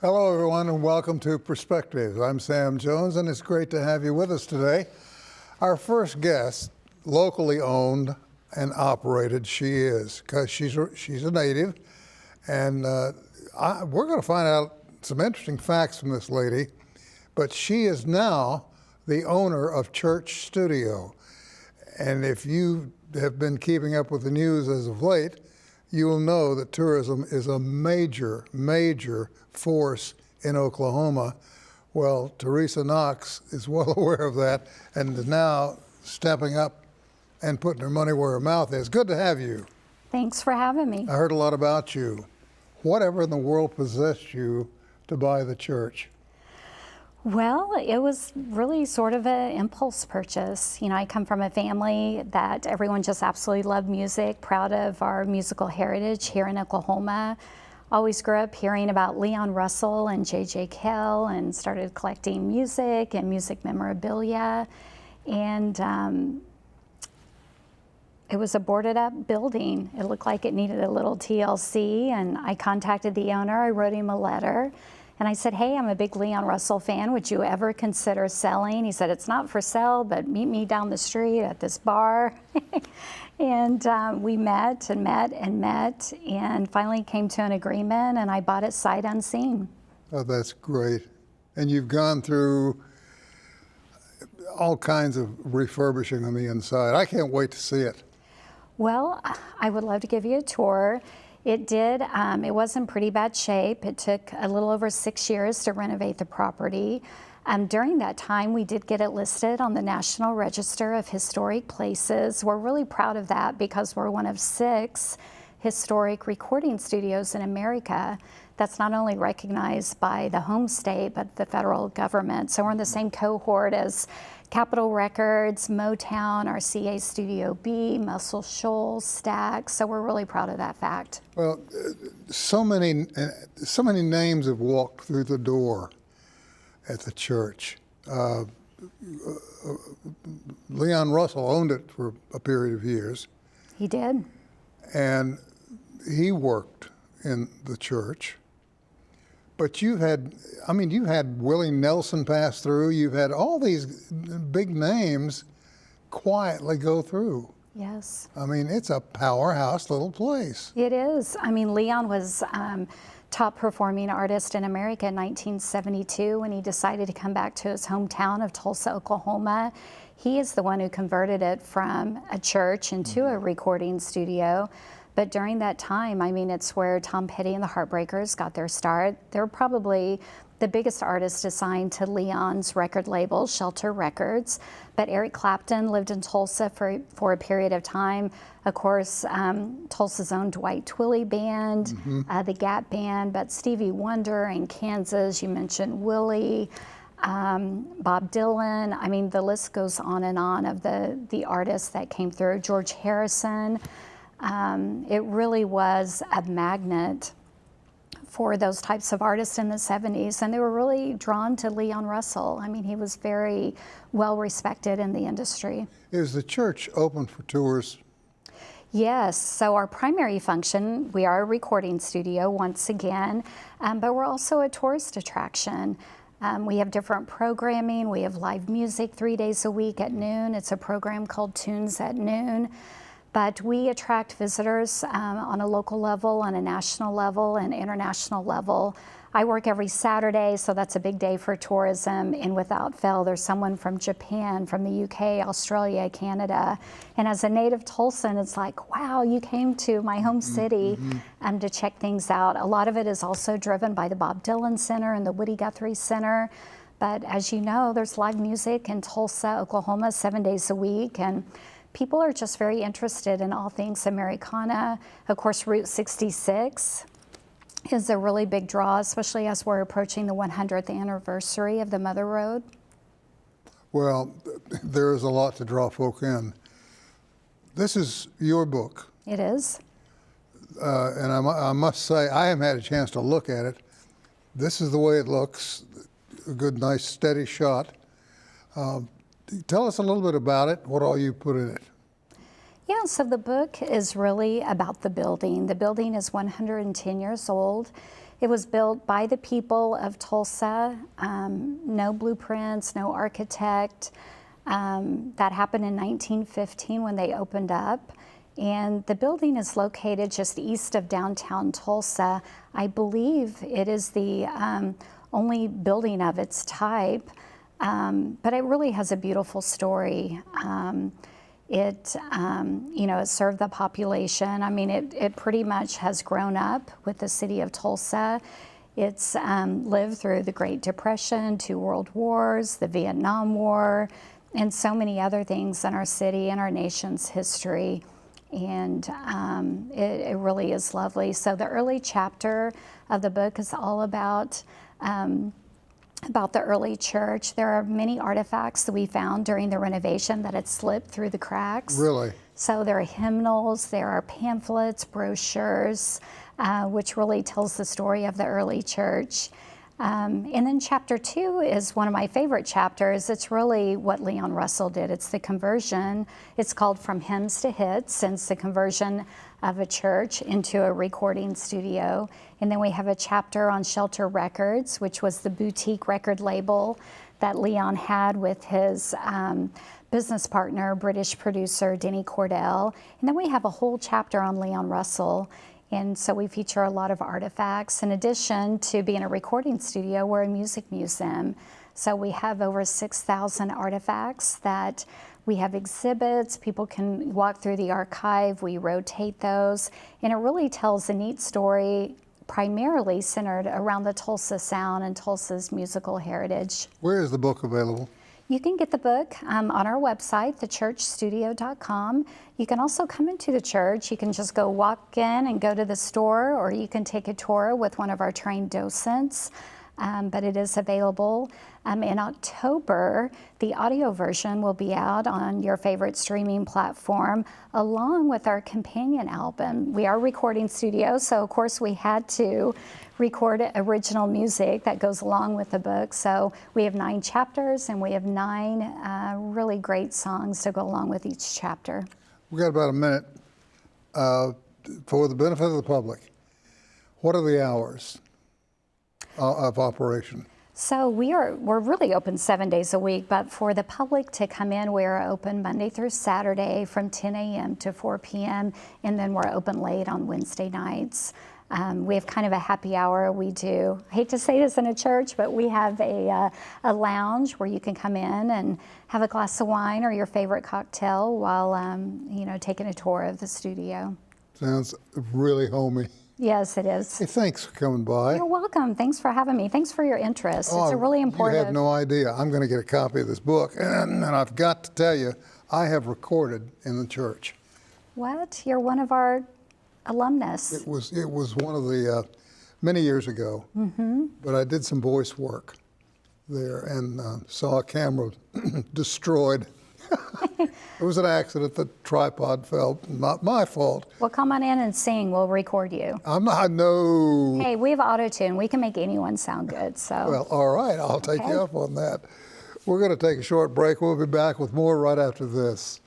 Hello, everyone, and welcome to Perspectives. I'm Sam Jones, and it's great to have you with us today. Our first guest, locally owned and operated, she is, because she's a native, and we're going to find out some interesting facts from this lady, but she is now the owner of Church Studio. And if you have been keeping up with the news as of late, you will know that tourism is a major, major force in Oklahoma. Well, Teresa Knox is well aware of that and is now stepping up and putting her money where her mouth is. Good to have you. Thanks for having me. I heard a lot about you. Whatever in the world possessed you to buy the church? Well, it was really sort of an impulse purchase. You know, I come from a family that everyone just absolutely loved music, proud of our musical heritage here in Oklahoma. Always grew up hearing about Leon Russell and J.J. Cale and started collecting music and music memorabilia. And it was a boarded up building. It looked like it needed a little TLC, and I contacted the owner. I wrote him a letter. And I said, hey, I'm a big Leon Russell fan. Would you ever consider selling? He said, it's not for sale, but meet me down the street at this bar. And we met and met and met and finally came to an agreement, and I bought it sight unseen. Oh, that's great. And you've gone through all kinds of refurbishing on the inside. I can't wait to see it. Well, I would love to give you a tour. It did. It was in pretty bad shape. It took a little over 6 years to renovate the property. During that time, we did get it listed on the National Register of Historic Places. We're really proud of that because we're one of 6 historic recording studios in America that's not only recognized by the home state, but the federal government. So we're in the same cohort as Capitol Records, Motown, RCA Studio B, Muscle Shoals, Stax. So we're really proud of that fact. Well, so many names have walked through the door at the church. Leon Russell owned it for a period of years. He did. And he worked in the church. But you've had Willie Nelson pass through. You've had all these big names quietly go through. Yes. I mean, it's a powerhouse little place. It is. I mean, Leon was top performing artist in America in 1972 when he decided to come back to his hometown of Tulsa, Oklahoma. He is the one who converted it from a church into a recording studio. But during that time, I mean, it's where Tom Petty and the Heartbreakers got their start. They're probably the biggest artist assigned to Leon's record label, Shelter Records. But Eric Clapton lived in Tulsa for a period of time. Of course, Tulsa's own Dwight Twilley Band, the Gap Band, but Stevie Wonder in Kansas, you mentioned Willie, Bob Dylan. I mean, the list goes on and on of the artists that came through. George Harrison. It really was a magnet for those types of artists in the 70s, and they were really drawn to Leon Russell. I mean, he was very well respected in the industry. Is the church open for tours? Yes, so our primary function, we are a recording studio once again, but we're also a tourist attraction. We have different programming. We have live music 3 days a week at noon. It's a program called Tunes at Noon. But we attract visitors on a local level, on a national level, and international level. I work every Saturday, so that's a big day for tourism, and without fail, there's someone from Japan, from the UK, Australia, Canada. And as a native Tulsan, it's like, wow, you came to my home city to check things out. A lot of it is also driven by the Bob Dylan Center and the Woody Guthrie Center. But as you know, there's live music in Tulsa, Oklahoma, 7 days a week. And people are just very interested in all things Americana. Of course, Route 66 is a really big draw, especially as we're approaching the 100th anniversary of the Mother Road. Well, there is a lot to draw folk in. This is your book. It is. And I must say, I haven't had a chance to look at it. This is the way it looks, a good, nice, steady shot. Tell us a little bit about it, what all you put in it. Yeah, so the book is really about the building. The building is 110 years old. It was built by the people of Tulsa, no blueprints, no architect. That happened in 1915 when they opened up. And the building is located just east of downtown Tulsa. I believe it is the only building of its type, but it really has a beautiful story. It served the population. I mean, it pretty much has grown up with the city of Tulsa. It's lived through the Great Depression, 2 world wars, the Vietnam War, and so many other things in our city and our nation's history. And it really is lovely. So the early chapter of the book is all about the early church. There are many artifacts that we found during the renovation that had slipped through the cracks. Really? So there are hymnals, there are pamphlets, brochures, which really tells the story of the early church. And then chapter 2 is one of my favorite chapters. It's really what Leon Russell did. It's the conversion. It's called From Hymns to Hits, and it's the conversion of a church into a recording studio. And then we have a chapter on Shelter Records, which was the boutique record label that Leon had with his business partner, British producer Denny Cordell. And then we have a whole chapter on Leon Russell. And so we feature a lot of artifacts. In addition to being a recording studio, we're a music museum. So we have over 6,000 artifacts that we have exhibits. People can walk through the archive. We rotate those. And it really tells a neat story, primarily centered around the Tulsa sound and Tulsa's musical heritage. Where is the book available? You can get the book on our website, thechurchstudio.com. You can also come into the church. You can just go walk in and go to the store, or you can take a tour with one of our trained docents. But it is available. In October, the audio version will be out on your favorite streaming platform, along with our companion album. We are a recording studio, so of course we had to record original music that goes along with the book. So we have 9 chapters, and we have 9 really great songs to go along with each chapter. We got about a minute for the benefit of the public. What are the hours of operation? So we're really open 7 days a week, but for the public to come in, we're open Monday through Saturday from 10 a.m. to 4 p.m., and then we're open late on Wednesday nights. We have kind of a happy hour. We do, I hate to say this in a church, but we have a lounge where you can come in and have a glass of wine or your favorite cocktail while taking a tour of the studio. Sounds really homey. Yes, it is. Hey, thanks for coming by. You're welcome. Thanks for having me. Thanks for your interest. It's a really important. You have no idea. I'm going to get a copy of this book, and I've got to tell you, I have recorded in the church. What? You're one of our alumnus. It was one of the many years ago, but I did some voice work there and saw a camera destroyed. It was an accident. The tripod fell. Not my fault. Well, come on in and sing. We'll record you. I'm not. No. Hey, we have auto-tune. We can make anyone sound good. So. Well, all right. I'll take you up on that. We're going to take a short break. We'll be back with more right after this.